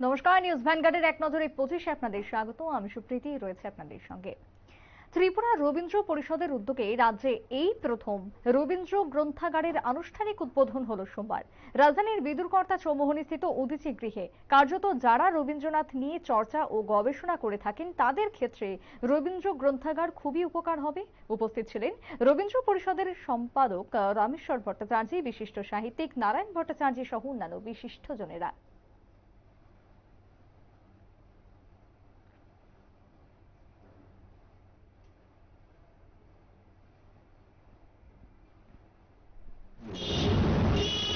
নমস্কার, নিউজ ভ্যানগার্ডের এক নজরে 25 আপনাদের স্বাগত। আমি সুপ্রীতি রয়েছে আপনাদের সঙ্গে। ত্রিপুরা রবীন্দ্র পরিষদের উদ্যোগে রাজ্যে এই প্রথম রবীন্দ্র গ্রন্থাগারের আনুষ্ঠানিক উদ্বোধন হলো সোমবার। রাজধানীর বিদুরকর্তা চৌমুহনীস্থিত উদীচী গৃহে কার্যত যারা রবীন্দ্রনাথ নিয়ে চর্চা ও গবেষণা করে থাকেন তাদের ক্ষেত্রে রবীন্দ্র গ্রন্থাগার খুবই উপকার হবে। উপস্থিত ছিলেন রবীন্দ্র পরিষদের সম্পাদক রামেশ্বর ভট্টাচার্য, বিশিষ্ট সাহিত্যিক নারায়ণ ভট্টাচার্য সহ অন্যান্য বিশিষ্টজনেরা।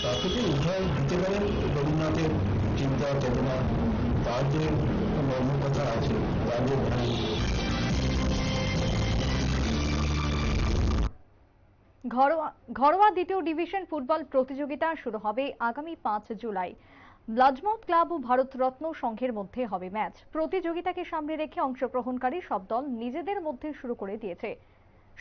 তাতে উভয় দিতে পারেন রবীন্দ্রনাথের চিন্তা চেতনা, তার যে নর্মকথা আছে, তার যে ঘরোয়া দ্বিতীয় ডিভিশন ফুটবল প্রতিযোগিতা শুরু হবে আগামী 5 জুলাই। ব্লাডমাউথ ক্লাব ও ভারতরত্ন সংঘের মধ্যে হবে ম্যাচ। প্রতিযোগিতাকে সামনে রেখে অংশগ্রহণকারী সব দল নিজেদের মধ্যে শুরু করে দিয়েছে।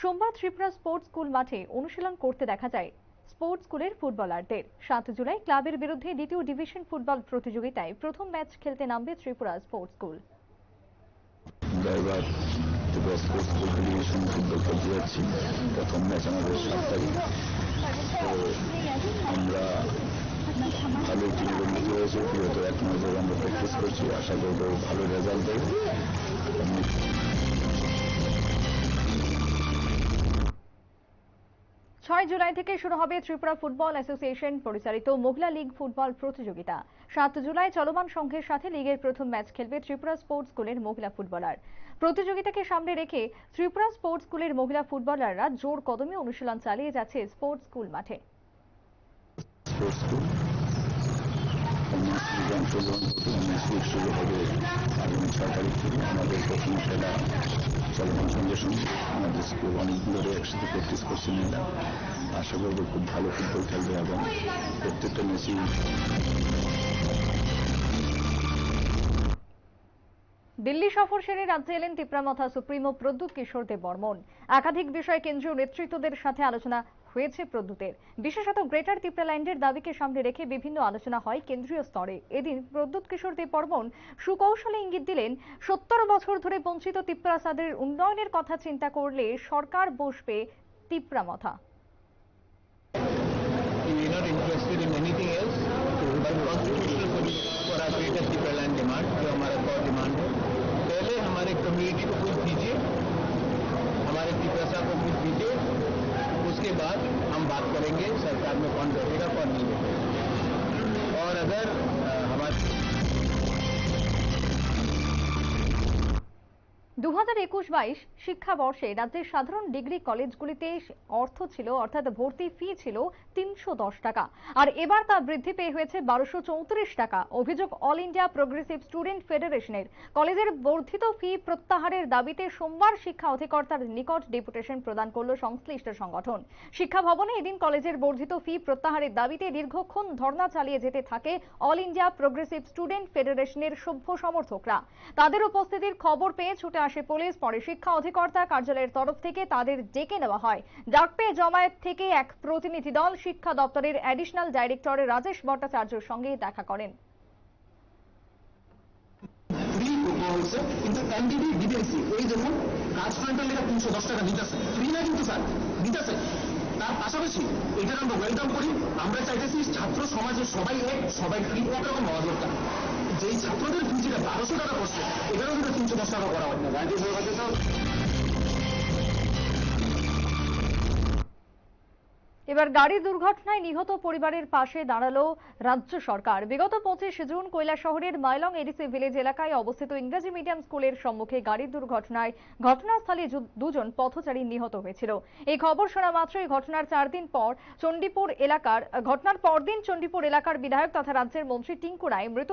সোমবার ত্রিপুরা স্পোর্টস স্কুল মাঠে অনুশীলন করতে দেখা যায় স্পোর্টস স্কুলের ফুটবলারদের। 7 জুলাই ক্লাবের বিরুদ্ধে দ্বিতীয় ডিভিশন ফুটবল প্রতিযোগিতায় প্রথম ম্যাচ খেলতে নামবে Tripura sports school. Sports school division football খেলতে যাচ্ছি। প্রথম ম্যাচ আমাদের 7 তারিখ। আমরা ভালো টিমের উন্নতি হয়েছে। বিগত 1 মাস ধরে আমরা প্র্যাকটিস করছি, আশা করবো ভালো রেজাল্ট দেবে। 6 জুলাই থেকে শুরু হবে ত্রিপুরা ফুটবল অ্যাসোসিয়েশন পরিচালিত মহিলা লীগ ফুটবল প্রতিযোগিতা। 7 জুলাই চলমান সংঘের সাথে লীগের প্রথম ম্যাচ খেলবে ত্রিপুরা স্পোর্টস স্কুলের মহিলা ফুটবলার। প্রতিযোগিতাকে সামনে রেখে ত্রিপুরা স্পোর্টস স্কুলের মহিলা ফুটবলাররা জোর কদমে অনুশীলন চালিয়ে যাচ্ছে স্পোর্টস স্কুল মাঠে। শুরু হবে আগামী 6 তারিখ থেকে। আমাদের প্রথম খেলা চলমান সঙ্গে সঙ্গে আমাদের স্কুল অনেকগুলো একসাথে প্র্যাকটিস করছে মেয়েরা। আশা করবো খুব ভালো ফুটবল খেলবে এবং প্রত্যেকটা ম্যাচই। দিল্লি সফর সেরে রাজ্যে এলেন তিপ্রামথা সুপ্রিমো প্রদ্যুৎ কিশোর দেববর্মন। একাধিক বিষয়ে কেন্দ্রীয় নেতৃত্বদের সাথে আলোচনা হয়েছে প্রদ্যুতের। বিশেষত গ্রেটার তিপ্রাল্যান্ডের দাবিকে সামনে রেখে বিভিন্ন আলোচনা হয় কেন্দ্রীয় স্তরে। এদিন প্রদ্যুৎ কিশোর দেববর্মন সুকৌশলে ইঙ্গিত দিলেন, 70 বছর ধরে বঞ্চিত তিপ্রাসাদের উন্নয়নের কথা চিন্তা করলে সরকার বসবে তিপ্রামথা। हमारे कम्युनिटी को कुछ दीजिए, हमारे तिप्रासा को कुछ दीजिए, उसके बाद हम बात करेंगे सरकार में कौन बैठेगा कौन नहीं बैठेगा। और अगर हमारे 2021-22 শিক্ষাবর্ষে রাজ্যের সাধারণ ডিগ্রি কলেজগুলিতে অর্থ ছিল অর্থাৎ ভর্তি ফি ছিল 310 টাকা, আর এবার তা বৃদ্ধি পেয়ে হয়েছে 1234 টাকা। অভিযোগ অল ইন্ডিয়া প্রোগ্রেসিভ স্টুডেন্ট ফেডারেশনের। কলেজের বর্ধিত ফি প্রত্যাহারের দাবিতে সোমবার শিক্ষা অধিকর্তার নিকট ডেপুটেশন প্রদান করল সংশ্লিষ্ট সংগঠন। শিক্ষা ভবনে এদিন কলেজের বর্ধিত ফি প্রত্যাহারের দাবিতে দীর্ঘক্ষণ ধর্ণা চালিয়ে যেতে থাকে অল ইন্ডিয়া প্রোগ্রেসিভ স্টুডেন্ট ফেডারেশনের সভ্য সমর্থকরা। তাদের উপস্থিতির খবর পেয়ে ছুটে আসে পুলিশ। পরে শিক্ষা অধিকর্তা কার্যালয়ের তরফ থেকে তাদের ডেকে নেওয়া হয়। ডাক পেয়ে জমায়েত থেকে এক প্রতিনিধি দল শিক্ষা দপ্তরের অ্যাডিশনাল ডাইরেক্টর রাজেশ ভট্টাচার্যের সঙ্গে দেখা করেন। তার পাশাপাশি এটা আমরা ওয়েলকাম করি। আমরা চাইতেছি ছাত্র সমাজের সবাই সবাই ফ্রি একরকম হওয়া দরকার। যেই ছাত্রদের ফি যেটা 1200 টাকা পড়ছে, এটারও কিন্তু 310 টাকা করা হয় না। এবার গাড়ি দুর্ঘটনায় নিহত পরিবারের পাশে দাঁড়ালো রাজ্য সরকার। বিগত 25 জুন কৈলাসহরের মাইলং এডিসি ভিলেজ এলাকায় অবস্থিত ইংরেজি মিডিয়াম স্কুলের সম্মুখে গাড়ি দুর্ঘটনায় ঘটনাস্থলে দুজন পথচারী নিহত হয়েছিল। এই খবর শোনা মাত্রই ঘটনার পরদিন চণ্ডীপুর এলাকার বিধায়ক তথা রাজ্যের মন্ত্রী টিঙ্কু রায় মৃত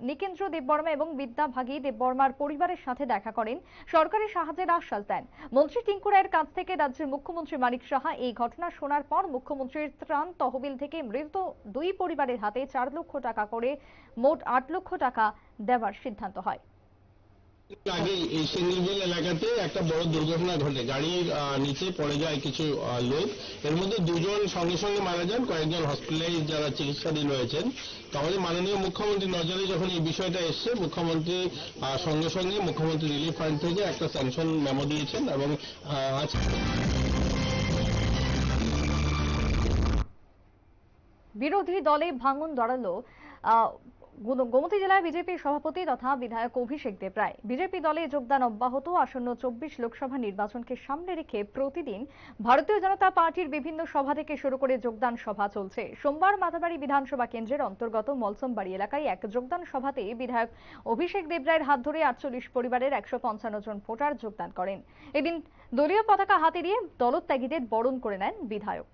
নিকেন্দ্র দেববর্মা এবং বিদ্যাভাগী দেববর্মার পরিবারের সাথে দেখা করেন, সরকারি সাহায্যের আশ্বাস দেন। মন্ত্রী টিঙ্কু রায়ের কাছ থেকে রাজ্যের মুখ্যমন্ত্রী মানিক সাহা এই ঘটনা শোনার পর মুখ্যমন্ত্রীর ত্রাণ তহবিল থেকে মৃত দুই পরিবারের হাতে 4 লক্ষ টাকা করে মোট 8 লক্ষ টাকা দেওয়ার সিদ্ধান্ত হয়। আগে এই সিঙ্গেলবিল এলাকাতে একটা বড় দুর্ঘটনা ঘটে, গাড়ির নিচে পড়ে যায় কিছু লোক, এর মধ্যে দুজন সঙ্গে সঙ্গে মারা যান, কয়েকজন হসপিটালাইজ যারা চিকিৎসাধীন রয়েছেন। তো আমাদের মাননীয় মুখ্যমন্ত্রী নজরে যখন এই বিষয়টা এসছে, মুখ্যমন্ত্রী সঙ্গে সঙ্গে মুখ্যমন্ত্রী রিলিফ ফান্ড থেকে একটা স্যাংশন মেমো দিয়েছেন এবং আজ বিরোধী দলে ভাঙন ধরালো গোমতী জেলায় বিজেপি সভাপতি তথা বিধায়ক অভিষেক দেব রায়। বিজেপি দলে যোগদান অব্যাহত। আসন্ন 24 লোকসভা নির্বাচনকে সামনে রেখে প্রতিদিন ভারতীয় জনতা পার্টির বিভিন্ন সভা থেকে শুরু করে যোগদান সভা চলছে। সোমবার মাতাবাড়ি বিধানসভা কেন্দ্রের অন্তর্গত মলসমবাড়ি এলাকায় এক যোগদান সভাতে বিধায়ক অভিষেক দেব রায়ের হাত ধরে 48 পরিবারের 155 জন ভোটার যোগদান করেন। এদিন দলীয় পতাকা হাতে দিয়ে দলত্যাগীদের বরণ করে নেন বিধায়ক।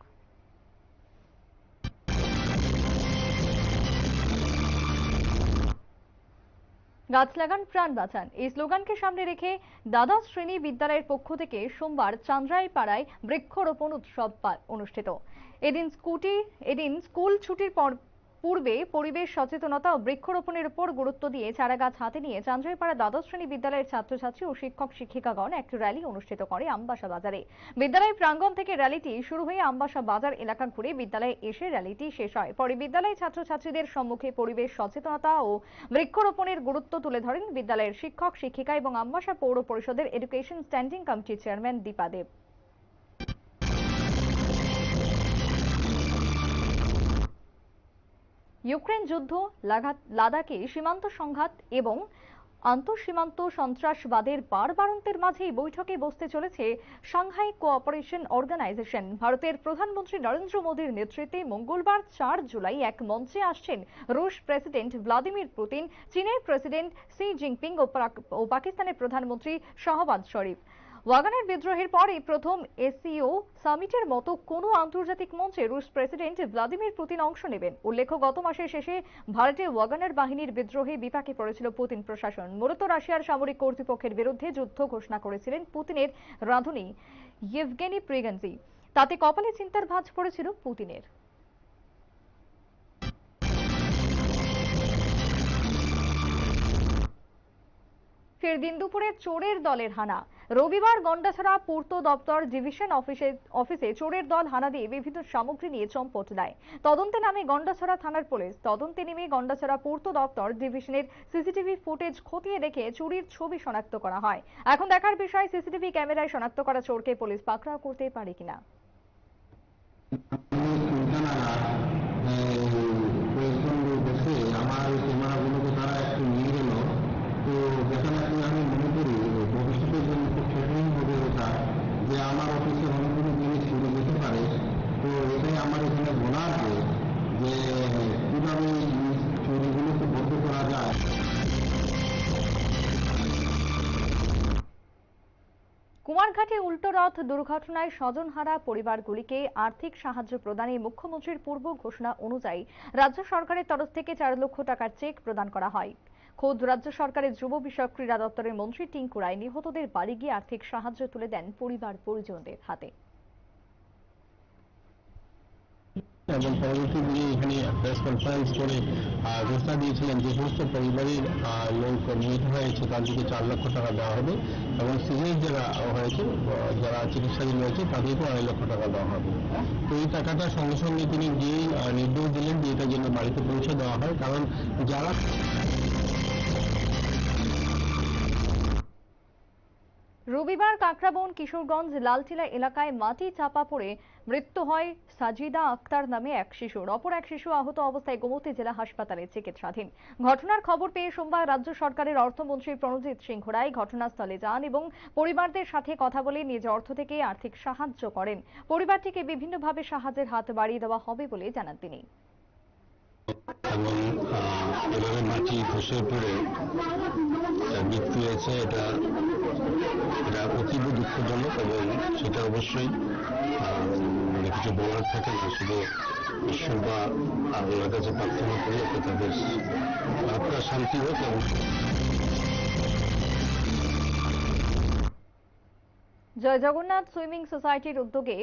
গাছ লাগান প্রাণ বাঁচান এই স্লোগানকে সামনে রেখে দ্বাদশ শ্রেণী বিদ্যালয়ের পক্ষ থেকে সোমবার চান্দ্রাইপাড়ায় বৃক্ষরোপণ উৎসব অনুষ্ঠিত। এদিন স্কুল ছুটির পূর্বে পরিবেশ সচেতনতা ও বৃক্ষরোপণের উপর গুরুত্ব দিয়ে চারাগাছ হাতে নিয়ে চান্দ্রাইপাড়া দ্বাদশ শ্রেণী বিদ্যালয়ের ছাত্রছাত্রী ও শিক্ষক শিক্ষিকাগণ এক র্যালি অনুষ্ঠিত করে আমবাসা বাজারে। বিদ্যালয় প্রাঙ্গণ থেকে র্যালিটি শুরু হয়ে আমবাসা বাজার এলাকা ঘুরে বিদ্যালয়ে এসে র্যালিটি শেষ হয়। পরে বিদ্যালয় ছাত্রছাত্রীদের সম্মুখে পরিবেশ সচেতনতা ও বৃক্ষরোপণের গুরুত্ব তুলে ধরেন বিদ্যালয়ের শিক্ষক শিক্ষিকা এবং আমবাসা পৌর পরিষদের এডুকেশন স্ট্যান্ডিং কমিটির চেয়ারম্যান দীপা দেব। ইউক্রেন যুদ্ধ, লাদাখে সীমান্ত সংঘাত এবং আন্তঃসীমান্ত সন্ত্রাসবাদের বাড়বাড়ন্তের মাঝেই বৈঠকে বসতে চলেছে সাংহাই কোঅপারেশন অর্গানাইজেশন। ভারতের প্রধানমন্ত্রী নরেন্দ্র মোদীর নেতৃত্বে মঙ্গলবার 4 জুলাই এক মঞ্চে আসছেন রুশ প্রেসিডেন্ট ভ্লাদিমির পুতিন, চীনের প্রেসিডেন্ট শি জিনপিং ও পাকিস্তানের প্রধানমন্ত্রী শাহবাজ শরীফ। ওয়াগনার বিদ্রোহের পরে প্রথম এসসিও সামিটের মতো কোনো আন্তর্জাতিক মঞ্চে রুশ প্রেসিডেন্ট ভ্লাদিমির পুতিন অংশ নেবেন। উল্লেখ্য, গত মাসের শেষে ভারতে ওয়াগনার বাহিনীর বিদ্রোহে বিপাকে পড়েছিল পুতিন প্রশাসন। মূলত রাশিয়ার সামরিক কর্তৃপক্ষের বিরুদ্ধে যুদ্ধ ঘোষণা করেছিলেন পুতিনের রাঁধুনি ইয়েভগেনি প্রিগনজি। তাতে কপালে চিন্তার ভাঁজ পড়েছিল পুতিনের। ফের দিন দুপুরে চোরের দলের হানা। রবিবার গন্ডাছড়া পূর্ত দপ্তর ডিভিশন অফিসে চোরের দল হানা দিয়ে বিভিন্ন সামগ্রী নিয়ে চম্পট দেয়। তদন্তে নামে গন্ডাছড়া থানার পুলিশ। তদন্তে নেমে গন্ডাছড়া পূর্ত দপ্তর ডিভিশনের সিসিটিভি ফুটেজ খতিয়ে দেখে চুরির ছবি শনাক্ত করা হয়। এখন দেখার বিষয় সিসিটিভি ক্যামেরায় শনাক্ত করা চোরকে পুলিশ পাকড়াও করতে পারে কিনা। যে আমার অফিসে অনেকগুলো জিনিস চুরি যেতে পারে, তো এটাই আমার এখানে বলার যে কিভাবে চুরিগুলোকে বন্ধ করা যায়। কুমারঘাটে উল্টো রথ দুর্ঘটনায় স্বজনহারা পরিবারগুলিকে আর্থিক সাহায্য প্রদানে মুখ্যমন্ত্রীর পূর্ব ঘোষণা অনুযায়ী রাজ্য সরকারের তরফ থেকে 4 লক্ষ টাকার চেক প্রদান করা হয়। খোদ রাজ্য সরকারের যুব বিষয়ক ক্রীড়া দপ্তরের মন্ত্রী টিঙ্কু রায় নিহতদের বাড়ি গিয়ে আর্থিক সাহায্য তুলে দেন পরিবার পরিজনদের হাতে। এবং পরবর্তী দিনে এখানে প্রেস কনফারেন্স করে ঘোষণা দিয়েছিলেন যে সমস্ত পরিবারের লোক নিহত হয়েছে তাদেরকে 4 লক্ষ টাকা দেওয়া হবে এবং সিরিয়াস যারা হয়েছে, যারা চিকিৎসাধীন রয়েছে তাদেরকেও 2.5 লক্ষ টাকা দেওয়া হবে। তো এই টাকাটা সঙ্গে সঙ্গে তিনি গিয়েই নির্দেশ দিলেন যে এটা যেন বাড়িতে পৌঁছে দেওয়া হয়, কারণ যারা রবিবার কাকরাবন কিশোরগঞ্জ লালটিলা এলাকায় মাটি চাপা পড়ে মৃত্যু হয় সাজিদা আক্তার নামে এক শিশুর। অপর এক শিশু আহত অবস্থায় গোমতী জেলা হাসপাতালে চিকিৎসাধীন। ঘটনার খবর পেয়ে সোমবার রাজ্য সরকারের অর্থমন্ত্রী প্রণজিৎ সিংহ রায় ঘটনাস্থলে যান এবং পরিবারদের সাথে কথা বলে নিজ অর্থ থেকে আর্থিক সাহায্য করেন। পরিবারটিকে বিভিন্নভাবে সাহায্যের হাত বাড়িয়ে দেওয়া হবে বলে জানান তিনি। এবং এভাবে মাটি ধসে পড়ে মৃত্যু হয়েছে, এটা অতীব দুঃখজনক এবং সেটা অবশ্যই কিছু বলার থাকে না, শুধু ঈশ্বর বা আল্লাহর কাছে প্রার্থনা করি যাতে তাদের আত্মার শান্তি হোক। এবং জয় জগন্নাথ সুইমিং সোসাইটির উদ্যোগে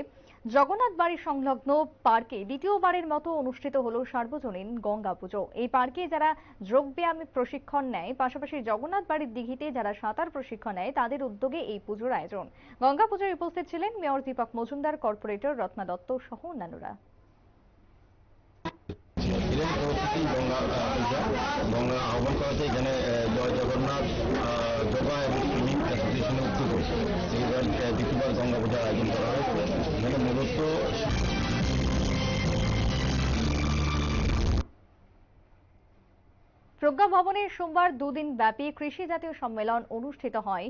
জগন্নাথ বাড়ি সংলগ্ন পার্কে দ্বিতীয়বারের মতো অনুষ্ঠিত হলো সার্বজনীন গঙ্গা পুজো। এই পার্কে যারা যোগব্যায়াম প্রশিক্ষণ নেয়, পাশাপাশি জগন্নাথ বাড়ির দিঘিতে যারা সাঁতার প্রশিক্ষণ নেয়, তাদের উদ্যোগে এই পুজোর আয়োজন। গঙ্গা পুজোয় উপস্থিত ছিলেন মেয়র দীপক মজুমদার, কর্পোরেটর রত্না দত্ত সহ অন্যান্যরা। গঙ্গা আহ্বান করাতে এখানে জয় জগন্নাথ যোগা এবং সুইমিং অ্যাসোসিয়েশনের উদ্যোগে এইবার দ্বিতীয়বার গঙ্গা পূজার আয়োজন করা হয়েছে। এখানে মূলত প্রজ্ঞা ভবনে সোমবার দুদিন ব্যাপী কৃষি জাতীয় সম্মেলন অনুষ্ঠিত হয়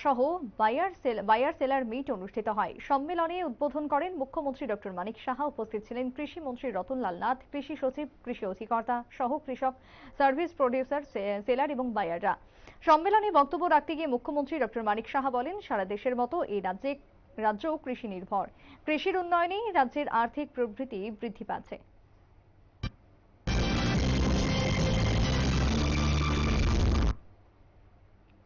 সহ বায়ার সেলার মিট অনুষ্ঠিত হয়। সম্মেলনে উদ্বোধন করেন মুখ্যমন্ত্রী ডক্টর মানিক সাহা। উপস্থিত ছিলেন কৃষি মন্ত্রী রতনলাল নাথ, কৃষি সচিব, কৃষি অধিকর্তা সহ কৃষক, সার্ভিস প্রডিউসার, সেলার এবং বায়াররা। সম্মেলনে বক্তব্য রাখতে গিয়ে মুখ্যমন্ত্রী ডক্টর মানিক সাহা বলেন, সারা দেশের মতো এই রাজ্যও কৃষি নির্ভর। কৃষির উন্নয়নেই রাজ্যের আর্থিক প্রবৃদ্ধি বৃদ্ধি পাচ্ছে।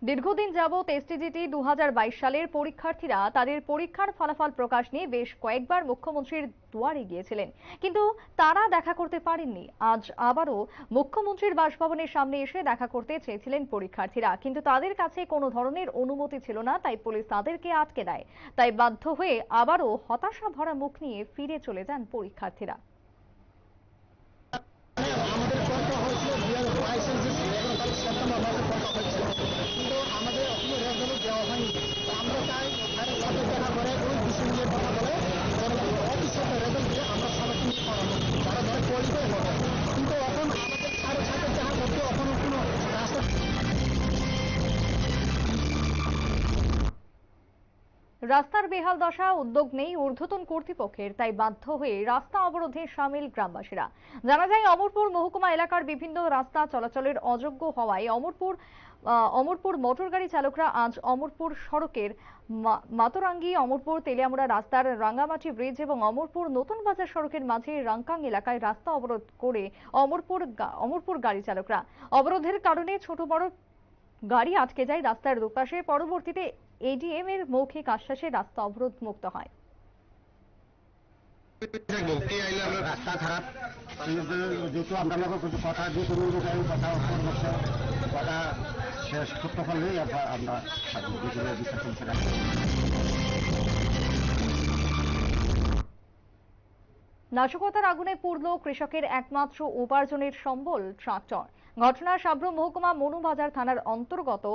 দীর্ঘদিন যাবৎ এসটিজিটি 2022 সালের পরীক্ষার্থীরা তাদের পরীক্ষার ফলাফল প্রকাশ নিয়ে বেশ কয়েকবার মুখ্যমন্ত্রীর দুয়ারে গিয়েছিলেন, কিন্তু তারা দেখা করতে পারেননি। আজ আবারও মুখ্যমন্ত্রীর বাসভবনের সামনে এসে দেখা করতে চেয়েছিলেন পরীক্ষার্থীরা, কিন্তু তাদের কাছে কোনো ধরনের অনুমতি ছিল না, তাই পুলিশ তাদেরকে আটকে দেয়। তাই বাধ্য হয়ে আবারও হতাশা ভরা মুখ নিয়ে ফিরে চলে যান পরীক্ষার্থীরা। রাস্তার বেহাল দশা, উদ্যোগ নেই ঊর্ধ্বতন কর্তৃপক্ষের, তাই বাধ্য হয়ে রাস্তা অবরোধে সামিল গ্রামবাসীরা। জানা যায়, অমরপুর মহকুমা এলাকার বিভিন্ন রাস্তা চলাচলের অযোগ্য হওয়ায় অমরপুর মোটর গাড়ি চালকরা আজ অমরপুর সড়কের মাতরাঙ্গি অমরপুর তেলিয়ামুড়া রাস্তার রাঙ্গামাটি ব্রিজ এবং অমরপুর নতুন বাজার সড়কের মাঝে রাংকাং এলাকায় রাস্তা অবরোধ করে অমরপুর গাড়ি চালকরা। অবরোধের কারণে ছোট বড় গাড়ি আটকে যায় রাস্তার দুপাশে। পরবর্তীতে এডিএম এর মৌখিক আশ্বাসে রাস্তা অবরোধ মুক্ত হয়। রাস্তা খারাপ, যেহেতু আমরা কিছু কথা দিয়ে কথা শেষ করতে পারলেই আমরা নাশকতার আগুনে পুড়ল কৃষকের একমাত্র উপার্জনের সম্বল ট্রাক্টর। ঘটনা সাব্রুম মহকুমা মনুবাজার থানার অন্তর্গত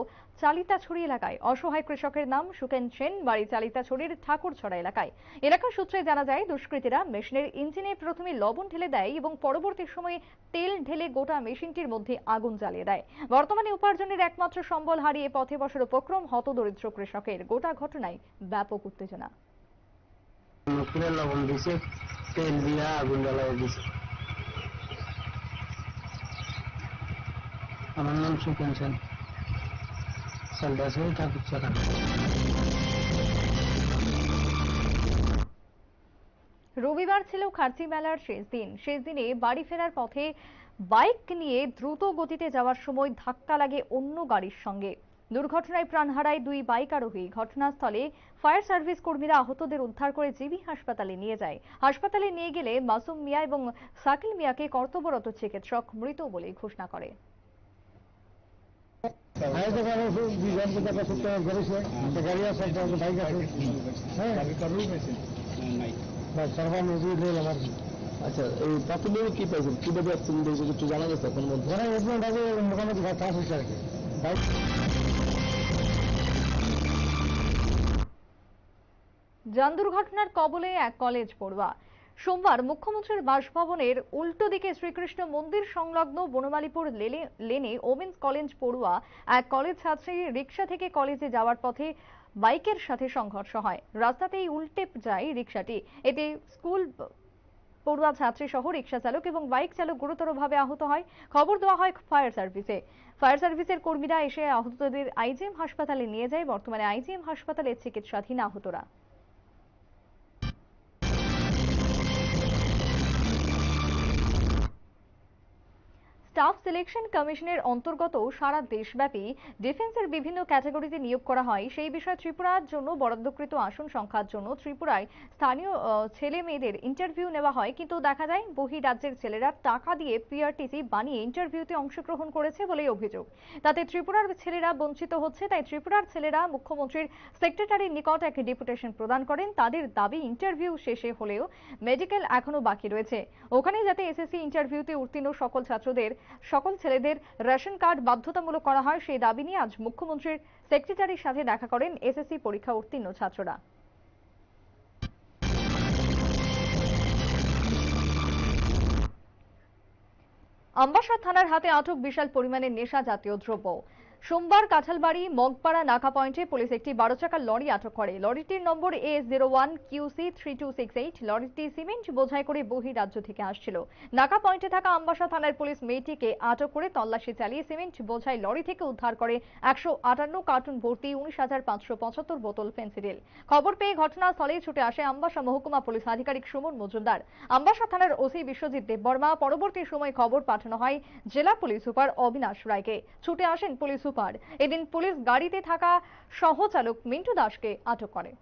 চালিতাছড়ি এলাকায়। অসহায় কৃষকের নাম সুকেন সেন, বাড়ি চালিতাছড়ির ঠাকুরছড়া এলাকায়। এলাকার সূত্রে জানা যায়, দুষ্কৃতীরা মেশিনের ইঞ্জিনে প্রথমে লবণ ঢেলে দেয় এবং পরবর্তী সময়ে তেল ঢেলে গোটা মেশিনটির মধ্যে আগুন জ্বালিয়ে দেয়। বর্তমানে উপার্জনের একমাত্র সম্বল হারিয়ে পথে বসার উপক্রম হতদরিদ্র কৃষকের। গোটা ঘটনায় ব্যাপক উত্তেজনা। লবণ দিছে, তেল দিয়া আগুন জ্বালাই দিছে। আমার নাম সুকেন সেন, রবিবার ছিল খার্চি মেলার শেষ দিন। শেষ দিনে বাড়ি ফেরার পথে বাইক নিয়ে দ্রুত গতিতে যাওয়ার সময় ধাক্কা লাগে অন্য গাড়ির সঙ্গে। দুর্ঘটনায় প্রাণ হারায় দুই বাইক আরোহী। ঘটনাস্থলে ফায়ার সার্ভিস কর্মীরা আহতদের উদ্ধার করে জিবি হাসপাতালে নিয়ে যায়। হাসপাতালে নিয়ে গেলে মাসুম মিয়া এবং সাকিল মিয়াকে কর্তব্যরত চিকিৎসক মৃত বলে ঘোষণা করে। আচ্ছা, এই প্রাথমিক কি পাইছেন, কিভাবে অ্যাক্সিডেন্ট হয়েছে কিছু জানা গেছে এখন মধ্যে? মোটামুটি যান দুর্ঘটনার কবলে এক কলেজ পড়ুয়া। সোমবার মুখ্যমন্ত্রীর বাসভবনের উল্টো দিকে শ্রীকৃষ্ণ মন্দির সংলগ্ন বনমালীপুর লেনে ওমেন্স কলেজ পড়ুয়া এক কলেজ ছাত্রী রিকশা থেকে কলেজে যাওয়ার পথে বাইকের সাথে সংঘর্ষ হয়। রাস্তাতেই উল্টে যায় রিকশাটি। এতে স্কুল পড়ুয়া ছাত্রী সহ রিকশা চালক এবং বাইক চালক গুরুতরভাবে আহত হয়। খবর দেওয়া হয় ফায়ার সার্ভিসে। ফায়ার সার্ভিসের কর্মীরা এসে আহতদের আইজিএম হাসপাতালে নিয়ে যায়। বর্তমানে আইজিএম হাসপাতালে চিকিৎসাধীন আহতরা। স্টাফ সিলেকশন কমিশনের অন্তর্গত সারা দেশব্যাপী ডিফেন্সের বিভিন্ন ক্যাটাগরিতে নিয়োগ করা হয় সেই বিষয়ে ত্রিপুরার জন্য বরাদ্দকৃত আসন সংখ্যার জন্য ত্রিপুরায় স্থানীয় ছেলে মেয়েদের ইন্টারভিউ নেওয়া হয়, কিন্তু দেখা যায় বহিরাজ্যের ছেলেরা টাকা দিয়ে পিআরটিসি বানিয়ে ইন্টারভিউতে অংশগ্রহণ করেছে বলেই অভিযোগ। তাতে ত্রিপুরার ছেলেরা বঞ্চিত হচ্ছে। তাই ত্রিপুরার ছেলেরা মুখ্যমন্ত্রীর সেক্রেটারির নিকট এক ডেপুটেশন প্রদান করেন। তাদের দাবি ইন্টারভিউ শেষে হলেও মেডিকেল এখনো বাকি রয়েছে। ওখানে যাতে এসএসসি ইন্টারভিউতে উত্তীর্ণ সকল ছেলেদের রেশন কার্ড বাধ্যতামূলক করা হয় সেই দাবি নিয়ে আজ মুখ্যমন্ত্রীর সেক্রেটারির সাথে দেখা করেন এসএসসি পরীক্ষা উত্তীর্ণ ছাত্ররা। আমবাসা থানার হাতে আটক বিশাল পরিমাণের নেশা জাতীয় দ্রব্য। সোমবার কাঁঠালবাড়ি মগপাড়া নাকা পয়েন্টে পুলিশ একটি 12 চাকার লরি আটক করে। লরিটির নম্বর AS01QC3268। লরিটি সিমেন্ট বোঝাই করে বহিরাজ্য থেকে আসছিল। নাকা পয়েন্টে থাকা আমবাসা থানার পুলিশ মেয়েটিকে আটক করে তল্লাশি চালিয়ে সিমেন্ট বোঝাই লরি থেকে উদ্ধার করে 158 কার্টুন ভর্তি 19,575 বোতল ফেন্সিডিল। খবর পেয়ে ঘটনাস্থলে ছুটে আসে আমবাসা মহকুমা পুলিশ আধিকারিক সুমন মজুমদার, আমবাসা থানার ওসি বিশ্বজিৎ দেববর্মা। পরবর্তী সময় খবর পাঠানো হয় জেলা পুলিশ সুপার অবিনাশ রায়কে। ছুটে আসেন পুলিশ সুপার। এদিন পুলিশ গাড়িতে থাকা সহচালক মিন্টু দাসকে আটক করে।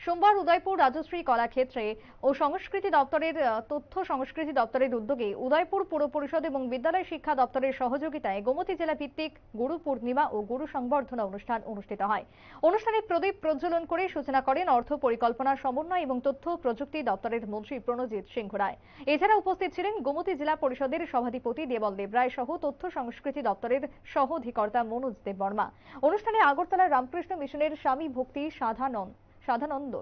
সোমবার উদয়পুর রাজশ্রী কলাক্ষেত্রে ও সংস্কৃতি দপ্তরের তথ্য সংস্কৃতি দপ্তরের উদ্যোগে উদয়পুর পুর পরিষদ এবং বিদ্যালয় শিক্ষা দপ্তরের সহযোগিতায় গোমতী জেলা ভিত্তিক গুরু পূর্ণিমা ও গুরু সংবর্ধনা অনুষ্ঠান অনুষ্ঠিত হয়। অনুষ্ঠানে প্রদীপ প্রজ্বলন করে সূচনা করেন অর্থ পরিকল্পনা সমন্বয় এবং তথ্য প্রযুক্তি দপ্তরের মন্ত্রী প্রণজিৎ সিংহ রায়। এছাড়া উপস্থিত ছিলেন গোমতী জেলা পরিষদের সভাধিপতি দেবল দেবরায় সহ তথ্য সংস্কৃতি দপ্তরের সহ অধিকর্তা মনোজ দেববর্মা। অনুষ্ঠানে আগরতলা রামকৃষ্ণ মিশনের স্বামী ভক্তি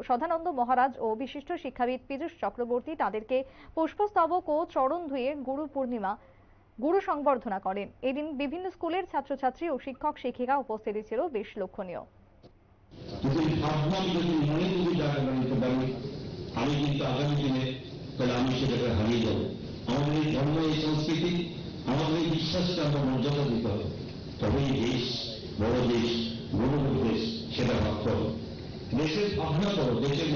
সদানন্দ মহারাজ ও বিশিষ্ট শিক্ষাবিদ পীযূষ চক্রবর্তী তাদেরকে পুষ্পস্তবক ও চরণ ধুয়ে গুরু পূর্ণিমা গুরু সংবর্ধনা করেন। এদিন বিভিন্ন স্কুলের ছাত্রছাত্রী ও শিক্ষক শিক্ষিকা উপস্থিতি ছিল বেশ লক্ষণীয়। আমি কিন্তু আগামী দিনে তাহলে আমি সেটাকে হারিয়ে যাব। আমাদের এই ধর্ম, এই সংস্কৃতি, আমাদের এই বিশ্বাসকে আমরা মর্যাদা দিতে হবে। তবে এই দেশ বড় দেশ, গৌরব দেশ, সেটা ভাবতে হবে। দেশের ভাবনা করো, দেশের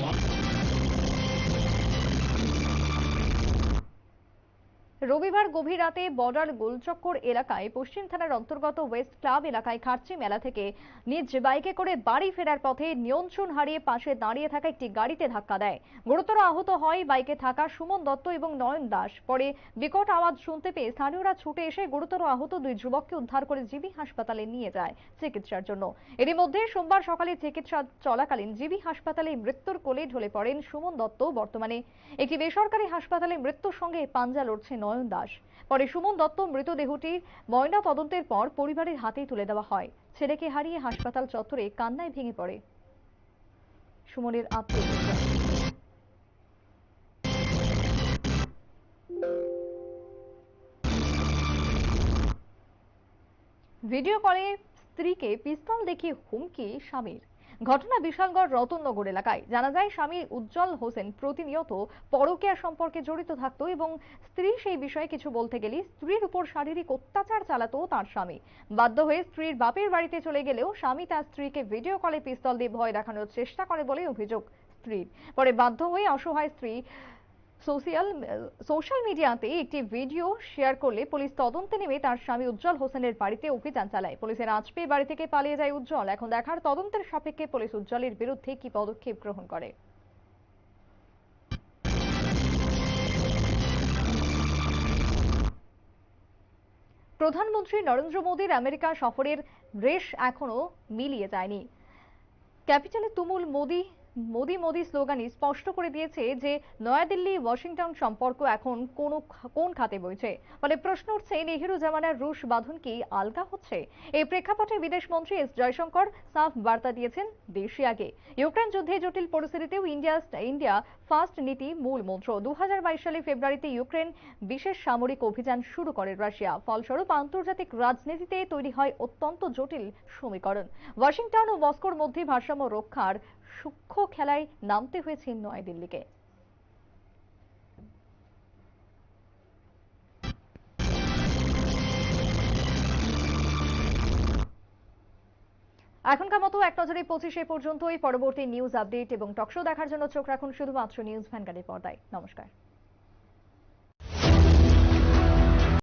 রবিবার গভীর রাতে বর্ডার গোলচক্কর এলাকায় পশ্চিম থানার অন্তর্গত ওয়েস্ট ক্লাব এলাকায় খার্চি মেলা থেকে নিজ বাইকে করে বাড়ি ফেরার পথে নিয়ন্ত্রণ হারিয়ে পাশে দাঁড়িয়ে থাকা একটি গাড়িতে ধাক্কা দেয়। গুরুতর আহত হয় বাইকে থাকা সুমন দত্ত এবং নয়ন দাস। পরে বিকট আওয়াজ শুনতে পেয়ে স্থানীয়রা ছুটে এসে গুরুতর আহত দুই যুবককে উদ্ধার করে জিবি হাসপাতালে নিয়ে যায় চিকিৎসার জন্য। এরই মধ্যে সোমবার সকালে চিকিৎসা চলাকালীন জিবি হাসপাতালে মৃত্যুর কোলে ঢলে পড়েন সুমন দত্ত। বর্তমানে একটি বেসরকারি হাসপাতালে মৃত্যুর সঙ্গে পাঞ্জা লড়ছে নয়ন দাস। পরে সুমন দত্ত মৃতদেহটির ময়না তদন্তের পর পরিবারের হাতে তুলে দেওয়া হয়। ছেলেকে হারিয়ে হাসপাতাল চত্বরে কান্নায় ভেঙে পড়ে সুমনের আত্মীয়স্বজন। ভিডিও কলে স্ত্রীকে পিস্তল দেখিয়ে হুমকি স্বামীর। ঘটনা বিশালগড় রতননগর এলাকায়। জানা যায় স্বামী উজ্জ্বল হোসেন প্রতিনিয়ত পরকীয়া সম্পর্কে জড়িত থাকতো এবং স্ত্রী সেই বিষয়ে কিছু বলতে গেলে স্ত্রীর উপর শারীরিক অত্যাচার চালাতো তার স্বামী। বাধ্য হয়ে স্ত্রীর বাপের বাড়িতে চলে গেলেও স্বামী তার স্ত্রীকে ভিডিও কলে পিস্তল দিয়ে ভয় দেখানোর চেষ্টা করে বলে অভিযোগ স্ত্রীর। পরে বাধ্য হয়ে অসহায় স্ত্রী সোশ্যাল মিডিয়াতে একটি ভিডিও শেয়ার করলে পুলিশ তদন্তে নেমে তার স্বামী উজ্জ্বল হোসেনের বাড়িতে অভিযান চালায়। পুলিশের আঁচ পেয়ে বাড়ি থেকে পালিয়ে যায় উজ্জ্বল। এখন দেখার তদন্তের সাপেক্ষে পুলিশ উজ্জ্বলের বিরুদ্ধে কি পদক্ষেপ গ্রহণ করে। প্রধানমন্ত্রী নরেন্দ্র মোদীর আমেরিকা সফরের রেশ এখনো মিলিয়ে যায়নি। ক্যাপিটালে তুমুল মোদি মোদি মোদি স্লোগানই স্পষ্ট করে দিয়েছে যে নয়াদিল্লি ওয়াশিংটন সম্পর্ক এখন কোন খাতে বইছে। ফলে প্রশ্ন উঠছে, নেহেরু জামানার রুশ বাঁধন কি আলগা হচ্ছে? এই প্রেক্ষাপটে বিদেশমন্ত্রী এস জয়শঙ্কর সাফ বার্তা দিয়েছেন দেশিয়াকে। ইউক্রেন যুদ্ধে জটিল পরিস্থিতিতেও ইন্ডিয়া ফার্স্ট নীতি মূল মন্ত্র। 2022 সালে ফেব্রুয়ারিতে ইউক্রেন বিশেষ সামরিক অভিযান শুরু করে রাশিয়া। ফলস্বরূপ আন্তর্জাতিক রাজনীতিতে তৈরি হয় অত্যন্ত জটিল সমীকরণ। ওয়াশিংটন ও মস্কোর মধ্যে ভারসাম্য রক্ষার সূক্ষ্ম খেলায় নামতে হয়েছে নয়াদিল্লিকে। এখনকার মতো এক নজরে 25 পর্যন্তই। পরবর্তী নিউজ আপডেট এবং টকশো দেখার জন্য চোখ রাখুন শুধুমাত্র নিউজ ভ্যানগার্ডের পর্দায়। নমস্কার।